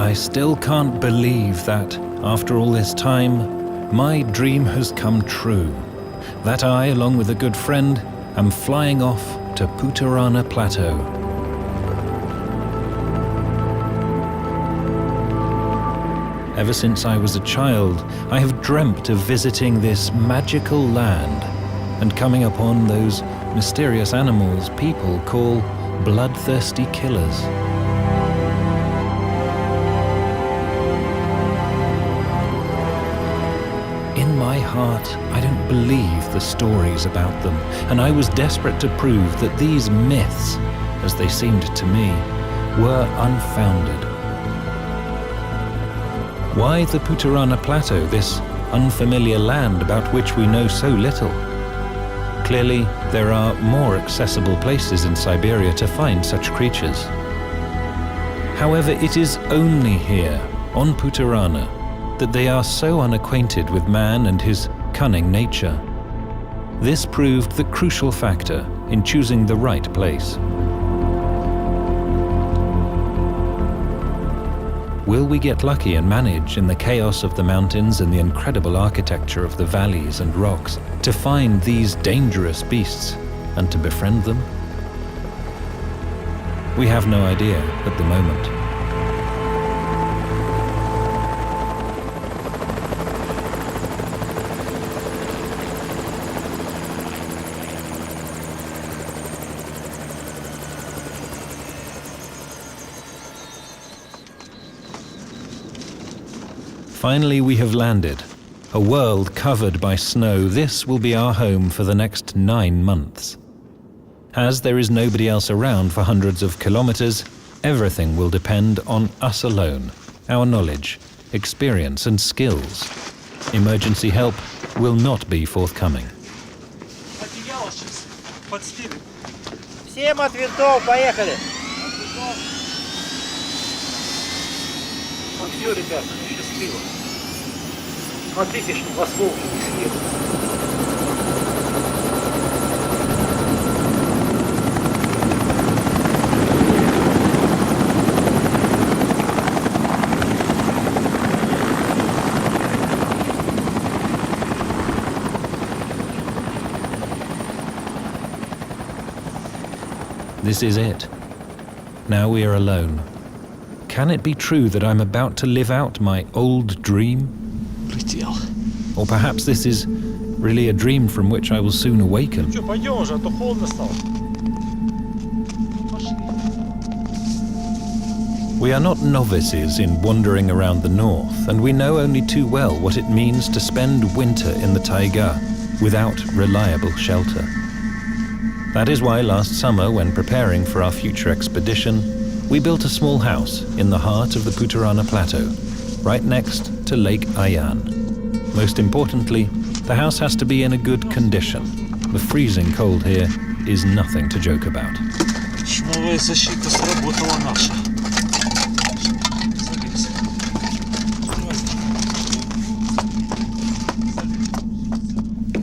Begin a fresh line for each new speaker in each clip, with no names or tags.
I still can't believe that, after all this time, my dream has come true. That I, along with a good friend, am flying off to Putarana Plateau. Ever since I was a child, I have dreamt of visiting this magical land and coming upon those mysterious animals people call bloodthirsty killers. In my heart, I don't believe the stories about them, and I was desperate to prove that these myths, as they seemed to me, were unfounded. Why the Putarana Plateau, this unfamiliar land about which we know so little? Clearly, there are more accessible places in Siberia to find such creatures. However, it is only here, on Putarana, that they are so unacquainted with man and his cunning nature. This proved the crucial factor in choosing the right place. Will we get lucky and manage, in the chaos of the mountains and the incredible architecture of the valleys and rocks, to find these dangerous beasts and to befriend them? We have no idea at the moment. Finally, we have landed. A world covered by snow, this will be our home for the next 9 months. As there is nobody else around for hundreds of kilometers, everything will depend on us alone, our knowledge, experience and skills. Emergency help will not be forthcoming.
Всем от винтов, поехали! Ну все, ребята, счастливо. Смотрите, чтобы вас волки не съели.
This is it. Now we are alone. Can it be true that I'm about to live out my old dream? Or perhaps this is really a dream from which I will soon awaken. We are not novices in wandering around the north, and we know only too well what it means to spend winter in the taiga without reliable shelter. That is why last summer, when preparing for our future expedition, we built a small house in the heart of the Putarana Plateau, right next to Lake Ayan. Most importantly, the house has to be in a good condition. The freezing cold here is nothing to joke about.
Шумовая защита сработала наша.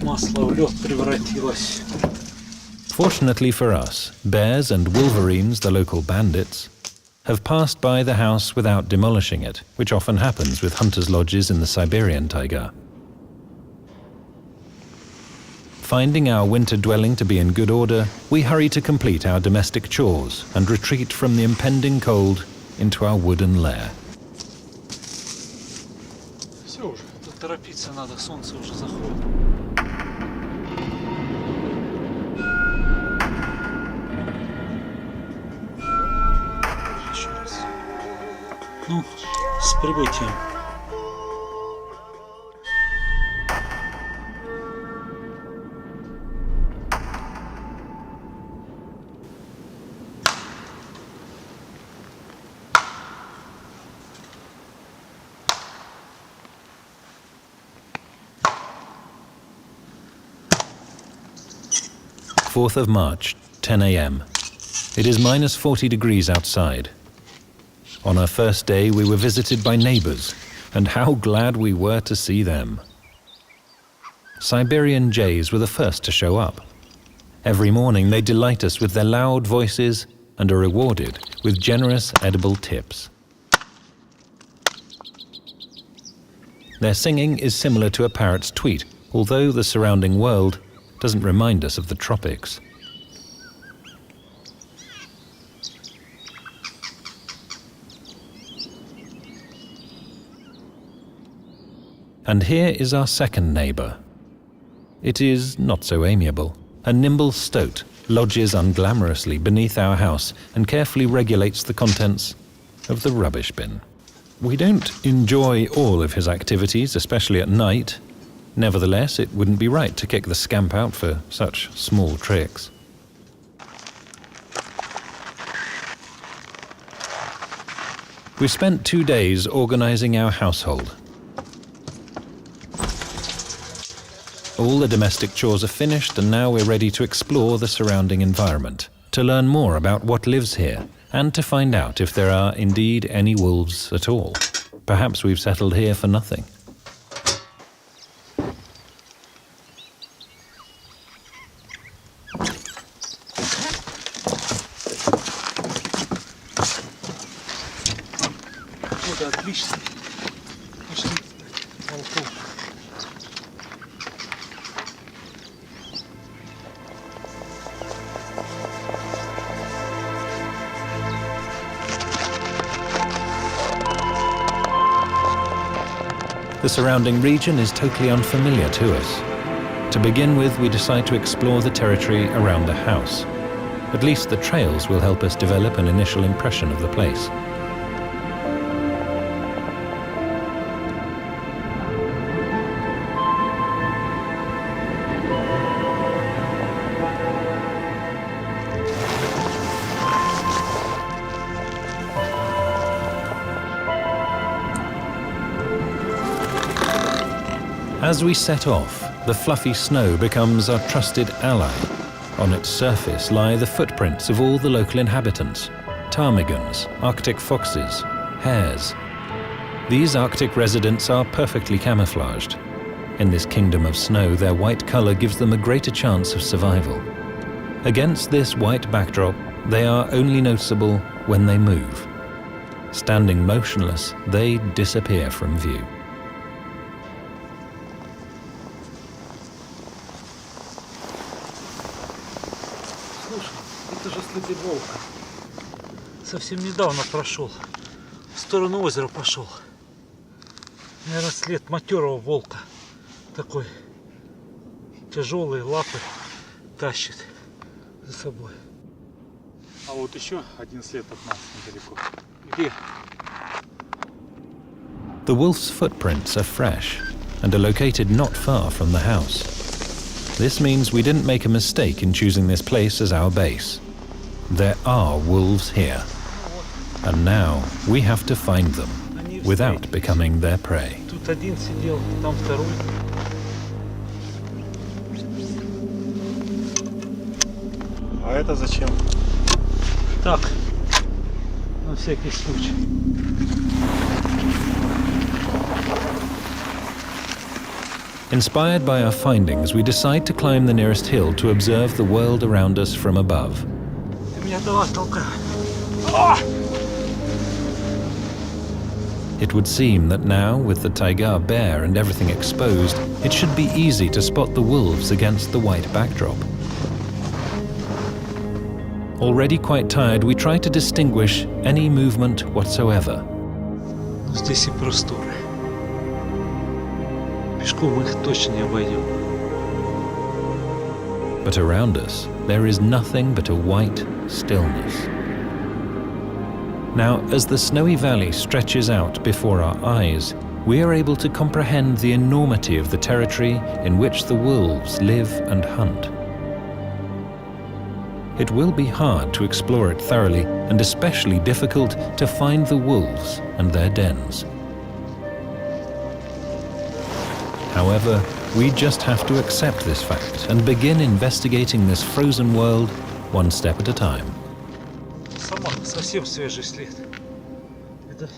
Масло в лед превратилось.
Fortunately for us, bears and wolverines, the local bandits, have passed by the house without demolishing it, which often happens with hunters' lodges in the Siberian taiga. Finding our winter dwelling to be in good order, we hurry to complete our domestic chores and retreat from the impending cold into our wooden lair.
Все уже, тут торопиться надо, солнце уже заходит. Ну, с прибытием.
Fourth of March, 10 a.m. It is minus 40 degrees outside. On our first day, we were visited by neighbors, and how glad we were to see them. Siberian jays were the first to show up. Every morning, they delight us with their loud voices and are rewarded with generous edible tips. Their singing is similar to a parrot's tweet, although the surrounding world doesn't remind us of the tropics. And here is our second neighbour. It is not so amiable. A nimble stoat lodges unglamorously beneath our house and carefully regulates the contents of the rubbish bin. We don't enjoy all of his activities, especially at night. Nevertheless, it wouldn't be right to kick the scamp out for such small tricks. We spent 2 days organising our household. All the domestic chores are finished, and now we're ready to explore the surrounding environment, to learn more about what lives here, and to find out if there are indeed any wolves at all. Perhaps we've settled here for nothing.
Вот, отлично. Пошли. Волков.
The surrounding region is totally unfamiliar to us. To begin with, we decide to explore the territory around the house. At least the trails will help us develop an initial impression of the place. As we set off, the fluffy snow becomes our trusted ally. On its surface lie the footprints of all the local inhabitants: ptarmigans, Arctic foxes, hares. These Arctic residents are perfectly camouflaged. In this kingdom of snow, their white color gives them a greater chance of survival. Against this white backdrop, they are only noticeable when they move. Standing motionless, they disappear from view.
Это же следы волка. Совсем недавно прошел. В сторону озера пошел. Наверное, след матерого волка. Такой тяжелые лапы тащит за собой.
А вот еще один след от нас недалеко.
Где?
The wolf's footprints are fresh and are located not far from the house. This means we didn't make a mistake in choosing this place as our base. There are wolves here, and now we have to find them without becoming their prey.
Тут один сидел, там второй.
А это зачем?
Так, на всякий случай.
Inspired by our findings, we decide to climb the nearest hill to observe the world around us from above.
Ты меня давай толкай.
It would seem that now, with the taiga bare and everything exposed, it should be easy to spot the wolves against the white backdrop. Already quite tired, we try to distinguish any movement whatsoever.
Здесь и просторы. Пешком их точно не обойдем.
But around us, there is nothing but a white stillness. Now, as the snowy valley stretches out before our eyes, we are able to comprehend the enormity of the territory in which the wolves live and hunt. It will be hard to explore it thoroughly, and especially difficult to find the wolves and their dens. However, we just have to accept this fact and begin investigating this frozen world one step at a time.
Сама совсем свежий след. Это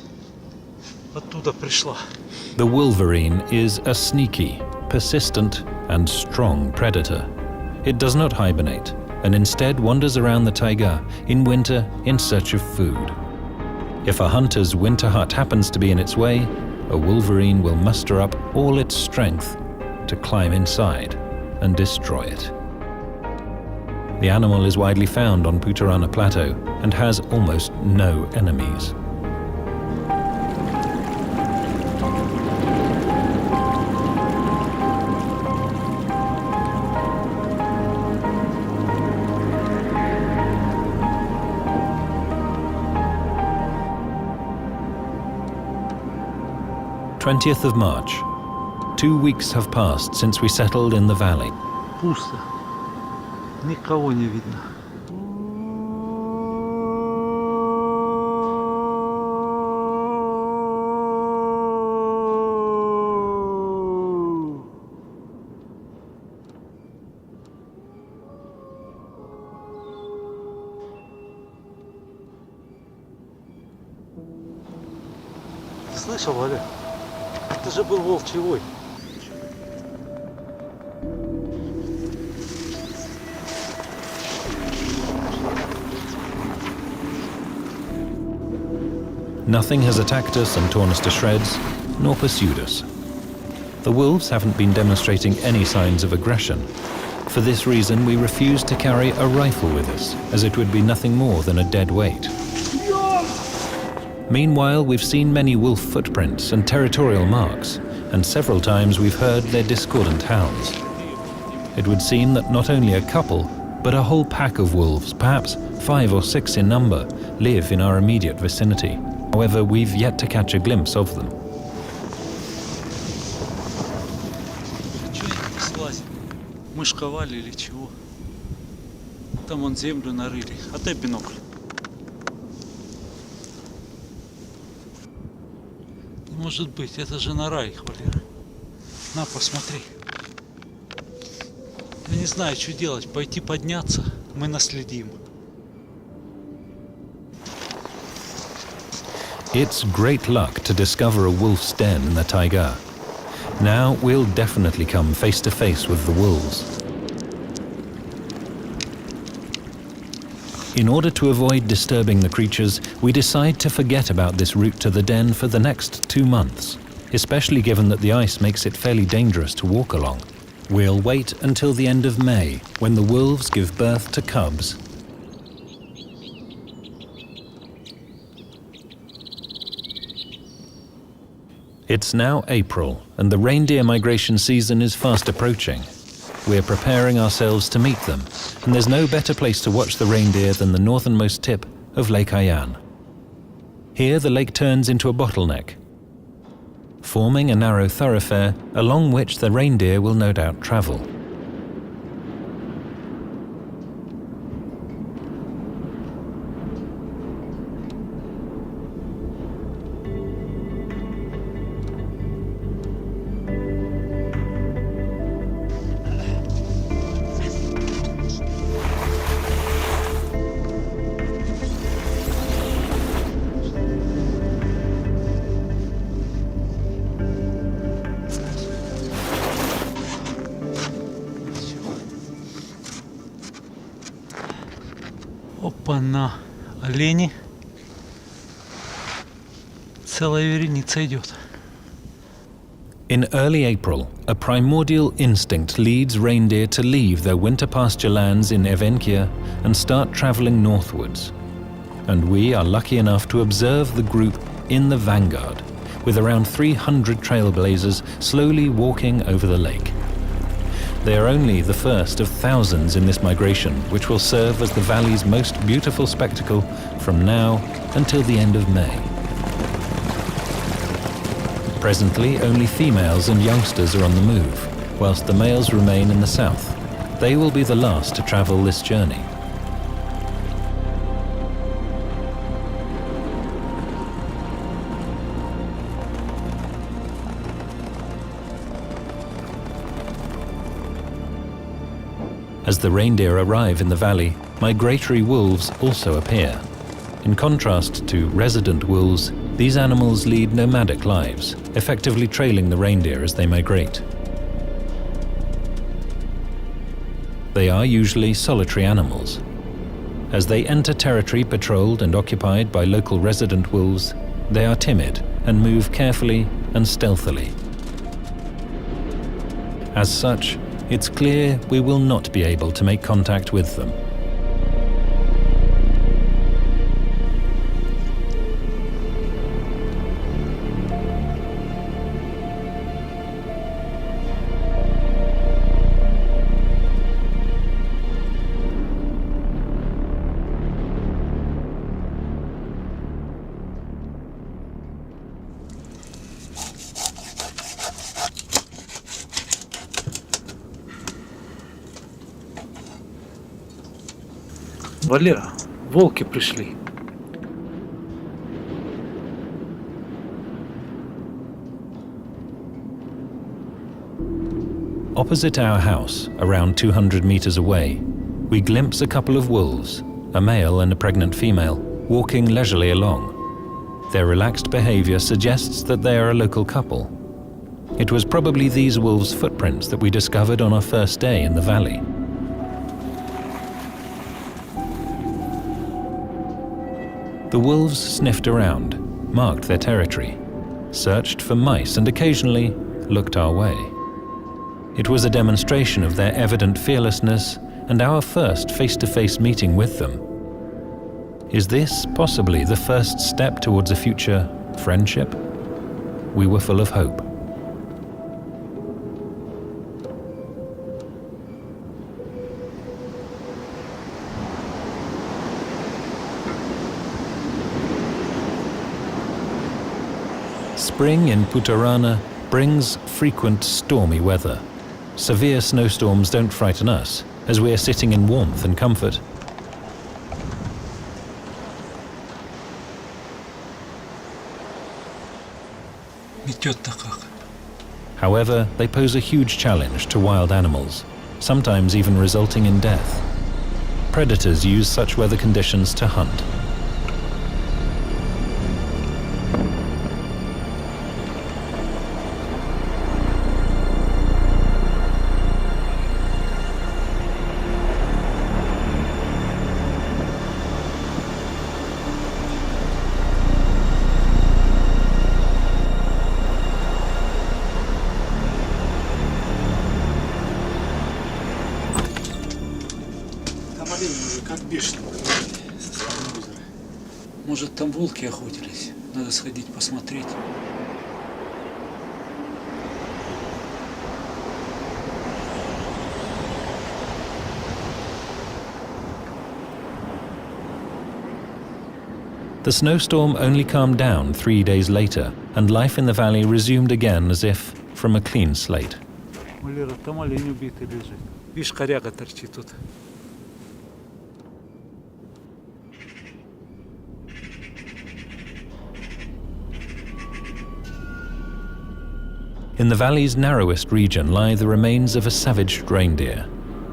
оттуда пришла.
The wolverine is a sneaky, persistent, and strong predator. It does not hibernate, and instead wanders around the taiga in winter in search of food. If a hunter's winter hut happens to be in its way, a wolverine will muster up all its strength to climb inside and destroy it. The animal is widely found on Putarana Plateau and has almost no enemies. "20th of March. 2 weeks have passed since we settled in the valley.
Пусто. Никого не видно. Слышал, Оля? Это же был волчий вой.
Nothing has attacked us and torn us to shreds, nor pursued us. The wolves haven't been demonstrating any signs of aggression. For this reason, we refuse to carry a rifle with us, as it would be nothing more than a dead weight. Meanwhile, we've seen many wolf footprints and territorial marks, and several times we've heard their discordant howls. It would seem that not only a couple, but a whole pack of wolves, perhaps 5 or 6 in number, live in our immediate vicinity. However, we've yet to catch a glimpse of them.
Чего они не слазят? Мышковали или чего? Там вон землю нарыли. Отдай бинокль. Не может быть, это же нора их, Валера. На, посмотри. Я не знаю, что делать. Пойти подняться. Мы наследим.
It's great luck to discover a wolf's den in the taiga. Now we'll definitely come face to face with the wolves. In order to avoid disturbing the creatures, we decide to forget about this route to the den for the next 2 months, especially given that the ice makes it fairly dangerous to walk along. We'll wait until the end of May, when the wolves give birth to cubs. It's now April, and the reindeer migration season is fast approaching. We're preparing ourselves to meet them, and there's no better place to watch the reindeer than the northernmost tip of Lake Ayan. Here the lake turns into a bottleneck, forming a narrow thoroughfare along which the reindeer will no doubt travel.
Опа-на, олени. Целая вереница идет.
In early April, a primordial instinct leads reindeer to leave their winter pasture lands in Evenkia and start traveling northwards. And we are lucky enough to observe the group in the vanguard, with around 300 trailblazers slowly walking over the lake. They are only the first of thousands in this migration, which will serve as the valley's most beautiful spectacle from now until the end of May. Presently, only females and youngsters are on the move, whilst the males remain in the south. They will be the last to travel this journey. As the reindeer arrive in the valley, migratory wolves also appear. In contrast to resident wolves, these animals lead nomadic lives, effectively trailing the reindeer as they migrate. They are usually solitary animals. As they enter territory patrolled and occupied by local resident wolves, they are timid and move carefully and stealthily. As such, it's clear we will not be able to make contact with them.
Валера, волки пришли.
Opposite our house, around 200 meters away, we glimpse a couple of wolves, a male and a pregnant female, walking leisurely along. Their relaxed behavior suggests that they are a local couple. It was probably these wolves' footprints that we discovered on our first day in the valley. The wolves sniffed around, marked their territory, searched for mice and occasionally looked our way. It was a demonstration of their evident fearlessness and our first face-to-face meeting with them. Is this possibly the first step towards a future friendship? We were full of hope. Spring in Putarana brings frequent stormy weather. Severe snowstorms don't frighten us, as we are sitting in warmth and comfort.
Метет-то как.
However, they pose a huge challenge to wild animals, sometimes even resulting in death. Predators use such weather conditions to hunt.
Там олени уже как бешеные со стороны озера. Может, там волки охотились? Надо сходить посмотреть.
The snowstorm only calmed down 3 days later, and life in the valley resumed again as if from a clean slate.
Валера, там олень убитый лежит. Видишь, коряга торчит тут.
In the valley's narrowest region lie the remains of a savaged reindeer.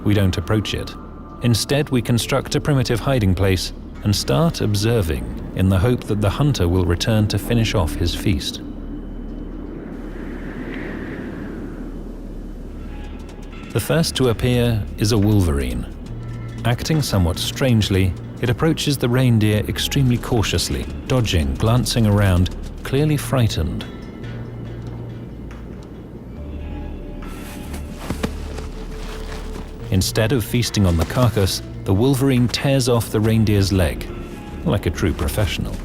We don't approach it. Instead, we construct a primitive hiding place and start observing in the hope that the hunter will return to finish off his feast. The first to appear is a wolverine. Acting somewhat strangely, it approaches the reindeer extremely cautiously, dodging, glancing around, clearly frightened. Instead of feasting on the carcass, the wolverine tears off the reindeer's leg, like a true professional.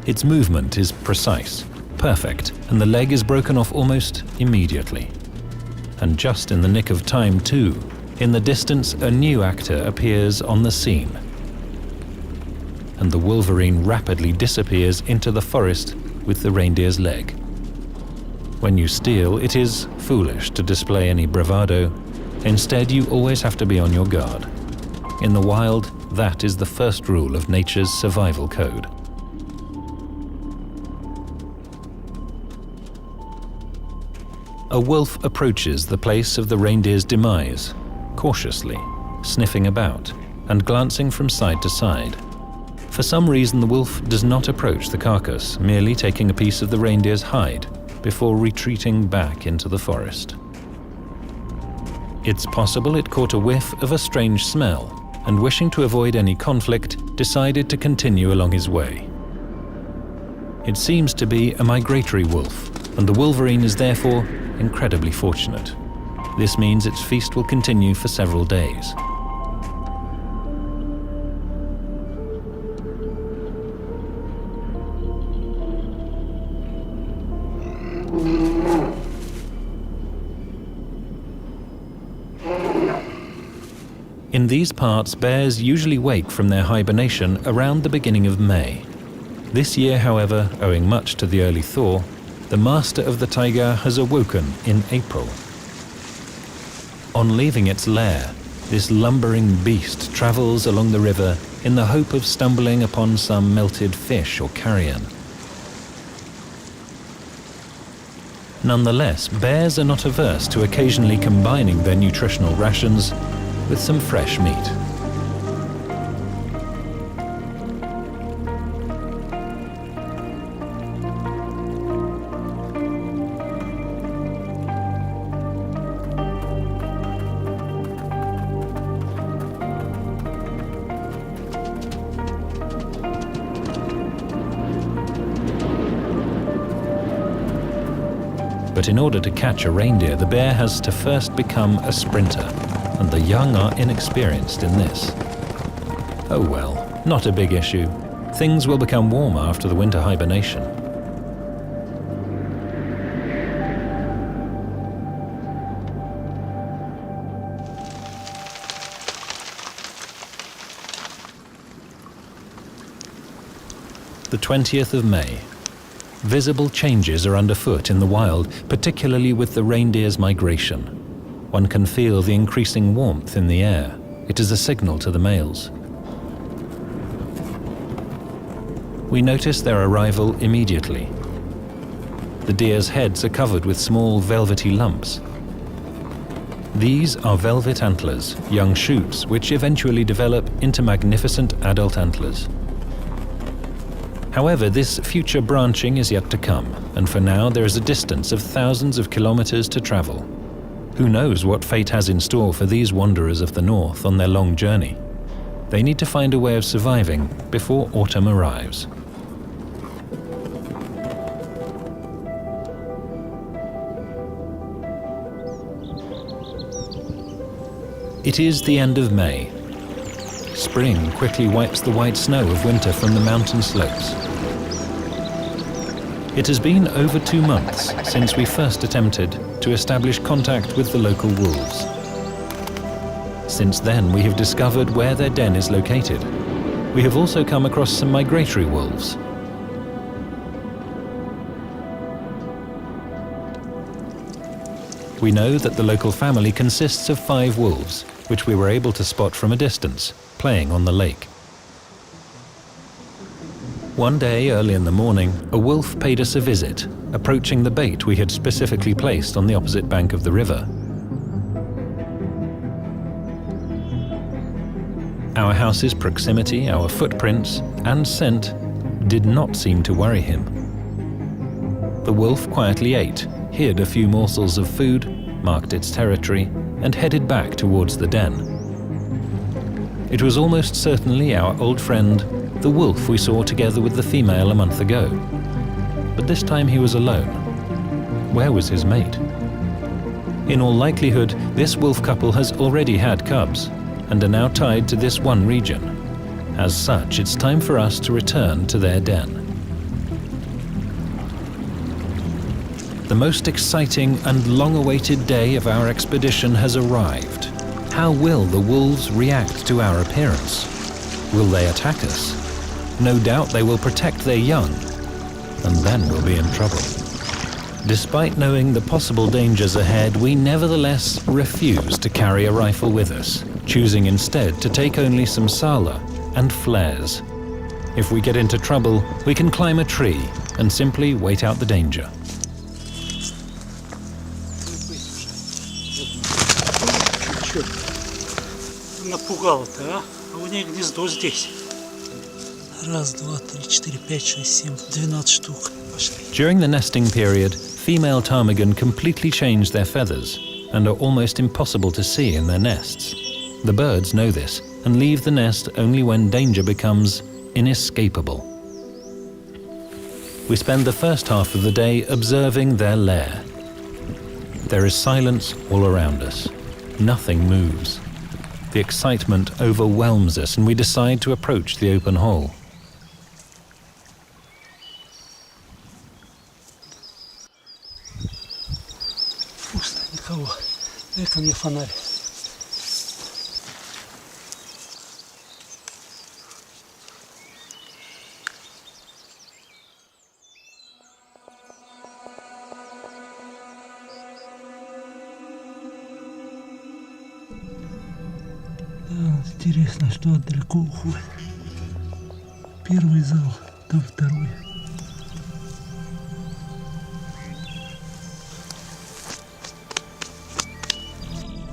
Its movement is precise, perfect, and the leg is broken off almost immediately. And just in the nick of time too. In the distance, a new actor appears on the scene. And the wolverine rapidly disappears into the forest with the reindeer's leg. When you steal, it is foolish to display any bravado. Instead, you always have to be on your guard. In the wild, that is the first rule of nature's survival code. A wolf approaches the place of the reindeer's demise, cautiously, sniffing about and glancing from side to side. For some reason, the wolf does not approach the carcass, merely taking a piece of the reindeer's hide before retreating back into the forest. It's possible it caught a whiff of a strange smell and, wishing to avoid any conflict, decided to continue along his way. It seems to be a migratory wolf, and the wolverine is therefore incredibly fortunate. This means its feast will continue for several days. In these parts, bears usually wake from their hibernation around the beginning of May. This year, however, owing much to the early thaw, the master of the taiga has awoken in April. On leaving its lair, this lumbering beast travels along the river in the hope of stumbling upon some melted fish or carrion. Nonetheless, bears are not averse to occasionally combining their nutritional rations with some fresh meat. But in order to catch a reindeer, the bear has to first become a sprinter, and the young are inexperienced in this. Oh well, not a big issue. Things will become warmer after the winter hibernation. The 20th of May. Visible changes are underfoot in the wild, particularly with the reindeer's migration. One can feel the increasing warmth in the air. It is a signal to the males. We notice their arrival immediately. The deer's heads are covered with small velvety lumps. These are velvet antlers, young shoots which eventually develop into magnificent adult antlers. However, this future branching is yet to come, and for now there is a distance of thousands of kilometers to travel. Who knows what fate has in store for these wanderers of the north on their long journey? They need to find a way of surviving before autumn arrives. It is the end of May. Spring quickly wipes the white snow of winter from the mountain slopes. It has been over 2 months since we first attempted to establish contact with the local wolves. Since then, we have discovered where their den is located. We have also come across some migratory wolves. We know that the local family consists of 5 wolves, which we were able to spot from a distance, playing on the lake. One day, early in the morning, a wolf paid us a visit, approaching the bait we had specifically placed on the opposite bank of the river. Our house's proximity, our footprints, and scent did not seem to worry him. The wolf quietly ate, hid a few morsels of food, marked its territory, and headed back towards the den. It was almost certainly our old friend, the wolf we saw together with the female a month ago. But this time he was alone. Where was his mate? In all likelihood, this wolf couple has already had cubs and are now tied to this one region. As such, it's time for us to return to their den. The most exciting and long-awaited day of our expedition has arrived. How will the wolves react to our appearance? Will they attack us? No doubt they will protect their young, and then we'll be in trouble. Despite knowing the possible dangers ahead, we nevertheless refuse to carry a rifle with us, choosing instead to take only some sala and flares. If we get into trouble, we can climb a tree and simply wait out the danger.
Напугал-то, а? А у нее гнездо здесь. Раз, два, три, четыре, пять, шесть, семь, 12 штук. Пошли.
During the nesting period, female ptarmigan completely change their feathers and are almost impossible to see in their nests. The birds know this and leave the nest only when danger becomes inescapable. We spend the first half of the day observing their lair. There is silence all around us. Nothing moves. The excitement overwhelms us and we decide to approach the open hole.
Пусто, никого. Дай-ка мне фонарь. Интересно, что далеко уходит. Первый зал, там второй.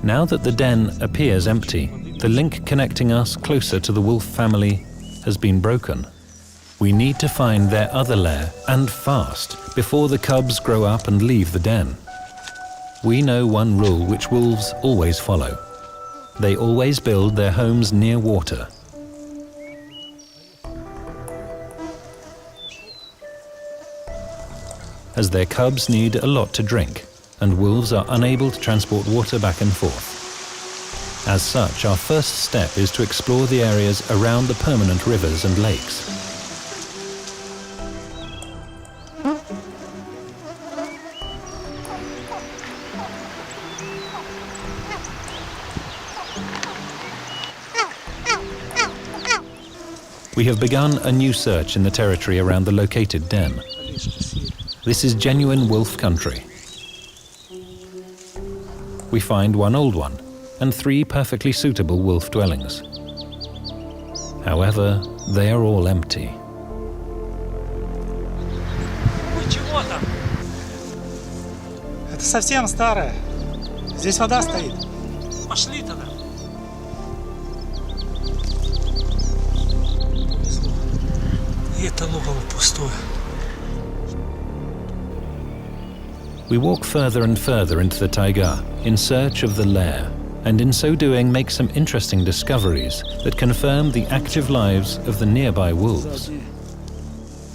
Now that the den appears empty, the link connecting us closer to the wolf family has been broken. We need to find their other lair, and fast, before the cubs grow up and leave the den. We know one rule which wolves always follow. They always build their homes near water. As their cubs need a lot to drink, and wolves are unable to transport water back and forth. As such, our first step is to explore the areas around the permanent rivers and lakes. We have begun a new search in the territory around the located den. This is genuine wolf country. We find one old one and 3 perfectly suitable wolf dwellings. However, they are all empty.
Ой, чего там?
Это совсем старое. Здесь вода стоит.
Пошли тогда. Повезло. И это логово пустое.
We walk further and further into the taiga in search of the lair, and in so doing make some interesting discoveries that confirm the active lives of the nearby wolves.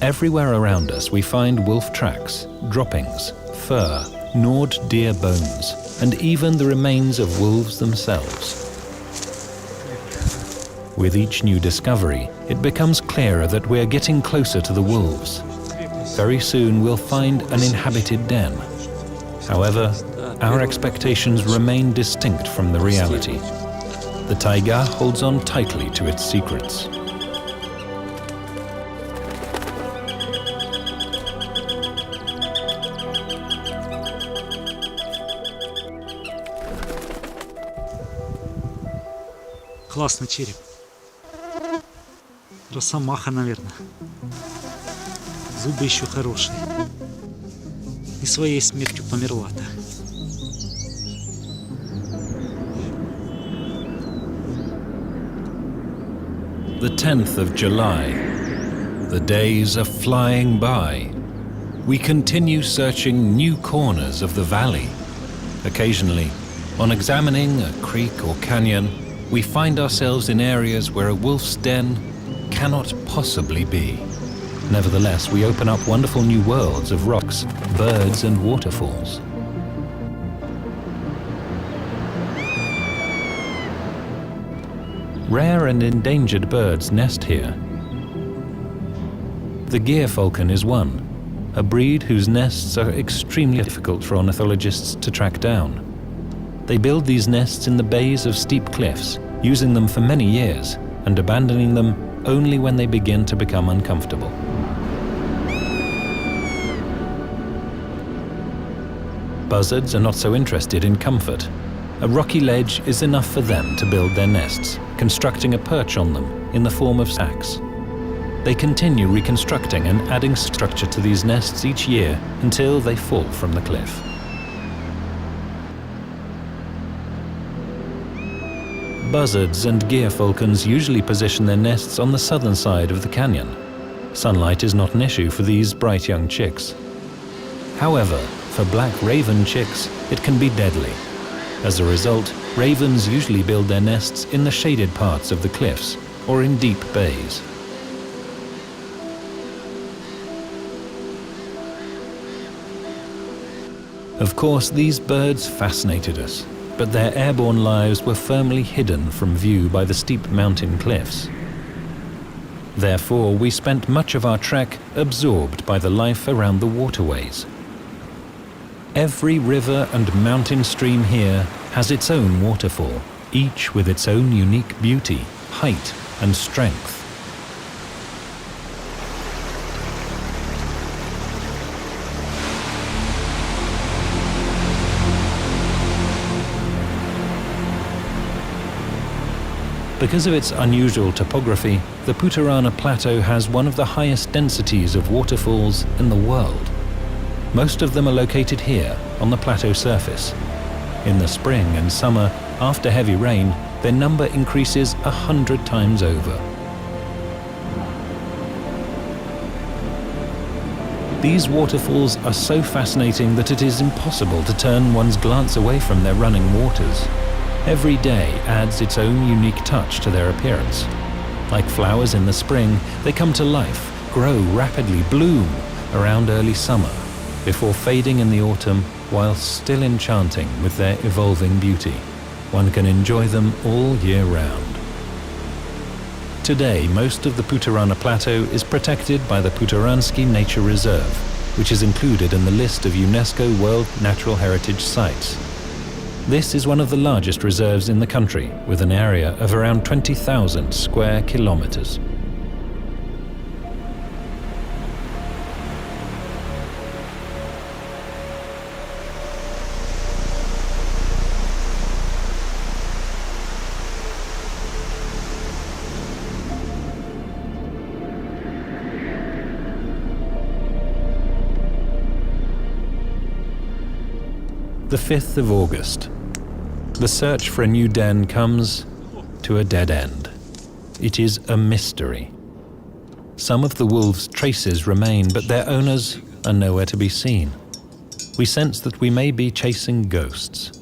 Everywhere around us we find wolf tracks, droppings, fur, gnawed deer bones, and even the remains of wolves themselves. With each new discovery, it becomes clearer that we are getting closer to the wolves. Very soon we'll find an inhabited den. However, our expectations remain distinct from the reality. The taiga holds on tightly to its secrets.
Классный череп. Росомаха, наверное. Зубы еще хорошие. И своей смертью померла-то.
The 10th of July. The days are flying by. We continue searching new corners of the valley. Occasionally, on examining a creek or canyon, we find ourselves in areas where a wolf's den cannot possibly be. Nevertheless, we open up wonderful new worlds of rocks, birds and waterfalls. Rare and endangered birds nest here. The gear falcon is one, a breed whose nests are extremely difficult for ornithologists to track down. They build these nests in the bays of steep cliffs, using them for many years and abandoning them only when they begin to become uncomfortable. Buzzards are not so interested in comfort. A rocky ledge is enough for them to build their nests, constructing a perch on them in the form of sacks. They continue reconstructing and adding structure to these nests each year until they fall from the cliff. Buzzards and gear falcons usually position their nests on the southern side of the canyon. Sunlight is not an issue for these bright young chicks. However, for black raven chicks, it can be deadly. As a result, ravens usually build their nests in the shaded parts of the cliffs or in deep bays. Of course, these birds fascinated us, but their airborne lives were firmly hidden from view by the steep mountain cliffs. Therefore, we spent much of our trek absorbed by the life around the waterways. Every river and mountain stream here has its own waterfall, each with its own unique beauty, height, and strength. Because of its unusual topography, the Putarana Plateau has one of the highest densities of waterfalls in the world. Most of them are located here, on the plateau surface. In the spring and summer, after heavy rain, their number increases 100 times over. These waterfalls are so fascinating that it is impossible to turn one's glance away from their running waters. Every day adds its own unique touch to their appearance. Like flowers in the spring, they come to life, grow rapidly, bloom around early summer, before fading in the autumn while still enchanting with their evolving beauty. One can enjoy them all year round. Today, most of the Putarana Plateau is protected by the Putaransky Nature Reserve, which is included in the list of UNESCO World Natural Heritage Sites. This is one of the largest reserves in the country, with an area of around 20,000 square kilometers. The 5th of August. The search for a new den comes to a dead end. It is a mystery. Some of the wolves' traces remain, but their owners are nowhere to be seen. We sense that we may be chasing ghosts.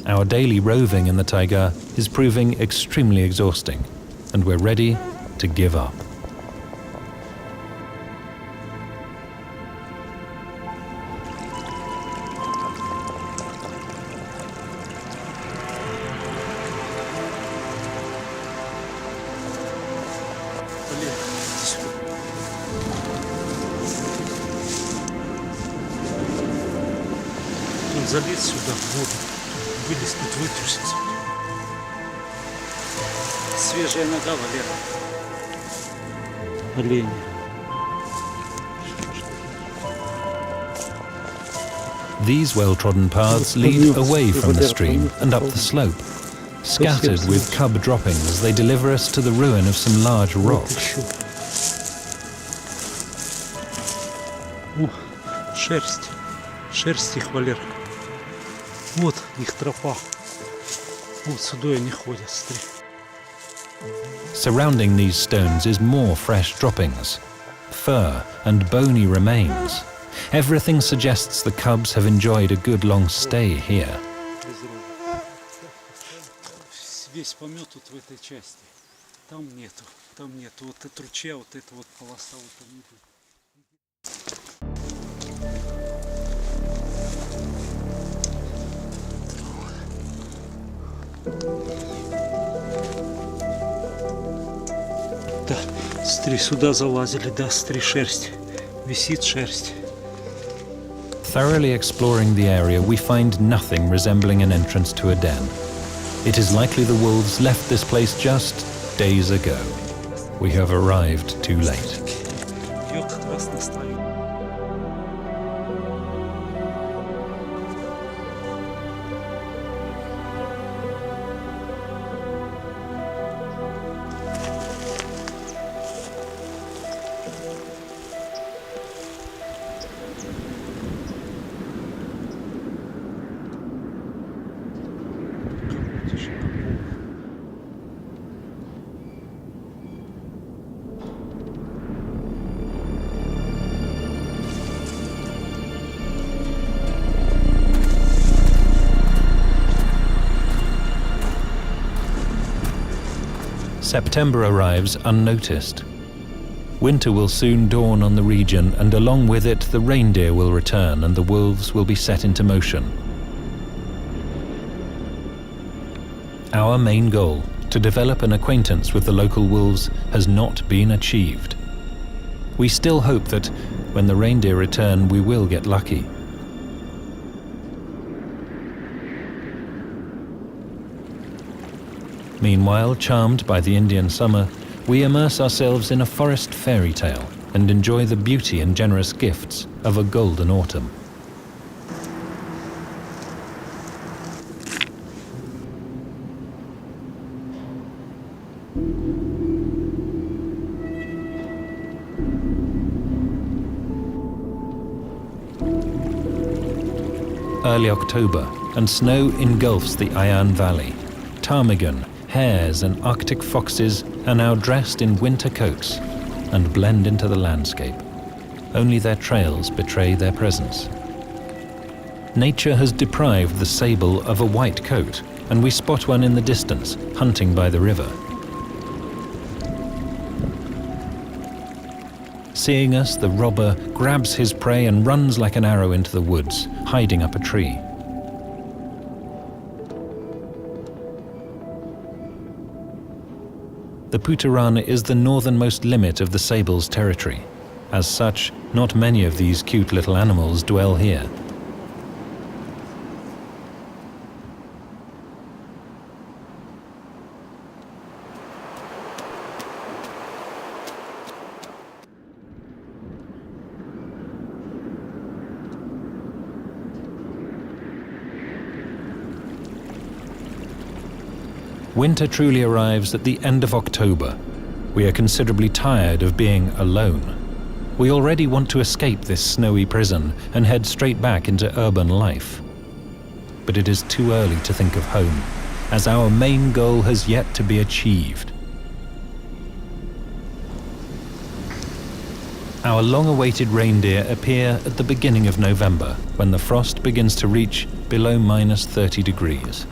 Our daily roving in the taiga is proving extremely exhausting, and we're ready to give up.
Он залез сюда, в воду, вылез, тут вытрусился. Свежая нога, Валера. Олень.
These well-trodden paths lead away from the stream and up the slope, scattered with cub droppings. They deliver us to the ruin of some large rocks.
Шерсть. Шерсть их, Валера. Вот их тропа. Вот сюда они ходят, смотри.
Surrounding these stones is more fresh droppings, fur and bony remains. Everything suggests the cubs have enjoyed a good long stay here.
Весь помет тут в этой части. Там нету, там нету. Вот это ручья, вот эта вот полоса вот там нету. Да, смотри, сюда залазили, да, смотри, шерсть. Висит шерсть.
Thoroughly exploring the area, we find nothing resembling an entrance to a den. It is likely the wolves left this place just days ago. We have arrived too late.
Ёк, вас настали.
September arrives unnoticed. Winter will soon dawn on the region, and along with it the reindeer will return and the wolves will be set into motion. Our main goal, to develop an acquaintance with the local wolves, has not been achieved. We still hope that, when the reindeer return, we will get lucky. Meanwhile, charmed by the Indian summer, we immerse ourselves in a forest fairy tale and enjoy the beauty and generous gifts of a golden autumn. Early October, and snow engulfs the Ayan Valley. Ptarmigan, hares and Arctic foxes are now dressed in winter coats and blend into the landscape. Only their trails betray their presence. Nature has deprived the sable of a white coat, and we spot one in the distance, hunting by the river. Seeing us, the robber grabs his prey and runs like an arrow into the woods, hiding up a tree. The Putarana is the northernmost limit of the sable's territory. As such, not many of these cute little animals dwell here. Winter truly arrives at the end of October. We are considerably tired of being alone. We already want to escape this snowy prison and head straight back into urban life. But it is too early to think of home, as our main goal has yet to be achieved. Our long-awaited reindeer appear at the beginning of November, when the frost begins to reach below -30 degrees.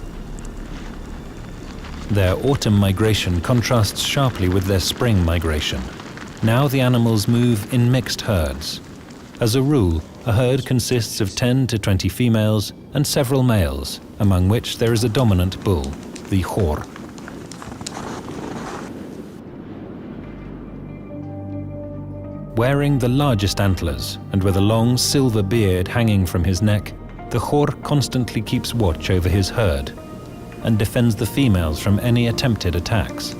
Their autumn migration contrasts sharply with their spring migration. Now the animals move in mixed herds. As a rule, a herd consists of 10 to 20 females and several males, among which there is a dominant bull, the hor. Wearing the largest antlers and with a long silver beard hanging from his neck, the hor constantly keeps watch over his herd and defends the females from any attempted attacks.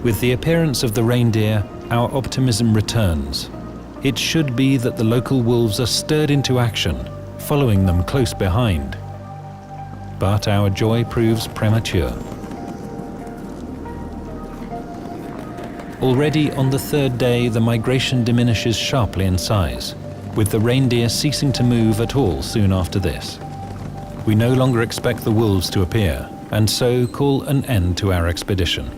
With the appearance of the reindeer, our optimism returns. It should be that the local wolves are stirred into action, following them close behind. But our joy proves premature. Already on the third day, the migration diminishes sharply in size, with the reindeer ceasing to move at all soon after this. We no longer expect the wolves to appear, and so call an end to our expedition.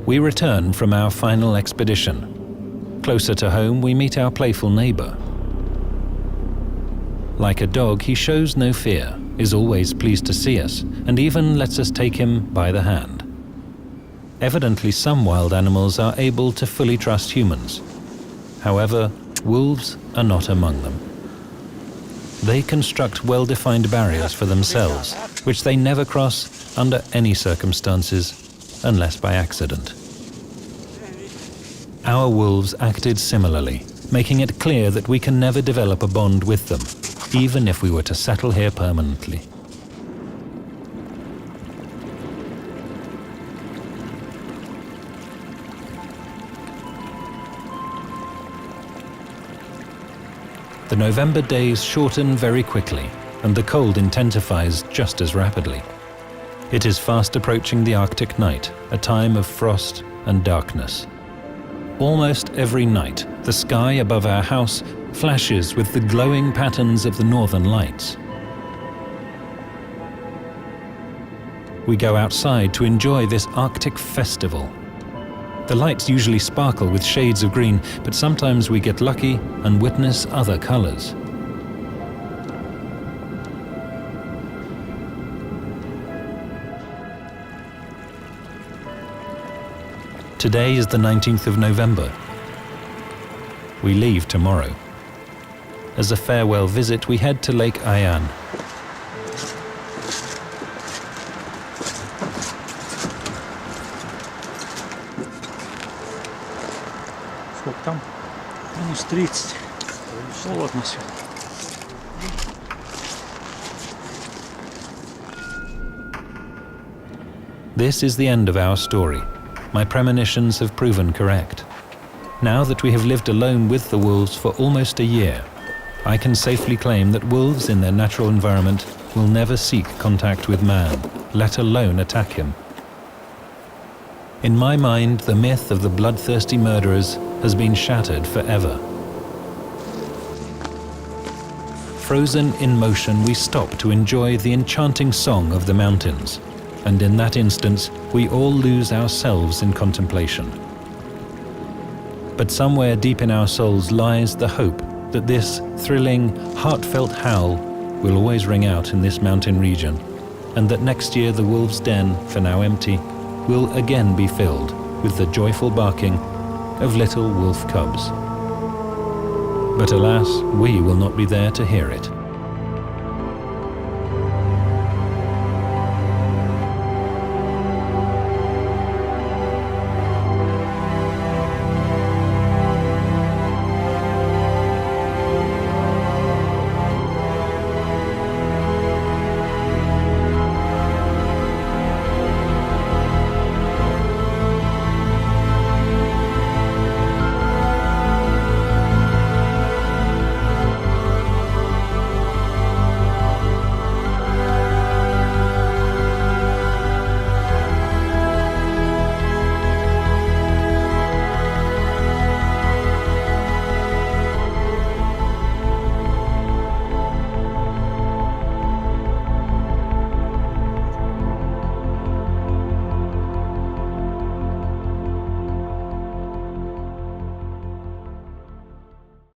We return from our final expedition. Closer to home, we meet our playful neighbor. Like a dog, he shows no fear, is always pleased to see us, and even lets us take him by the hand. Evidently, some wild animals are able to fully trust humans. However, wolves are not among them. They construct well-defined barriers for themselves, which they never cross under any circumstances, unless by accident. Our wolves acted similarly, making it clear that we can never develop a bond with them, even if we were to settle here permanently. The November days shorten very quickly, and the cold intensifies just as rapidly. It is fast approaching the Arctic night, a time of frost and darkness. Almost every night, the sky above our house flashes with the glowing patterns of the northern lights. we go outside to enjoy this Arctic festival. The lights usually sparkle with shades of green, but sometimes we get lucky and witness other colors. Today is the 19th of November. We leave tomorrow. As a farewell visit, we head to Lake Ayan.
Сколько там? Минус 30. Холодно сегодня.
This is the end of our story. My premonitions have proven correct. Now that we have lived alone with the wolves for almost a year, I can safely claim that wolves in their natural environment will never seek contact with man, let alone attack him. In my mind, the myth of the bloodthirsty murderers has been shattered forever. Frozen in motion, we stop to enjoy the enchanting song of the mountains, and in that instance, we all lose ourselves in contemplation. But somewhere deep in our souls lies the hope that this thrilling, heartfelt howl will always ring out in this mountain region, and that next year the wolf's den, for now empty, will again be filled with the joyful barking of little wolf cubs. But alas, we will not be there to hear it.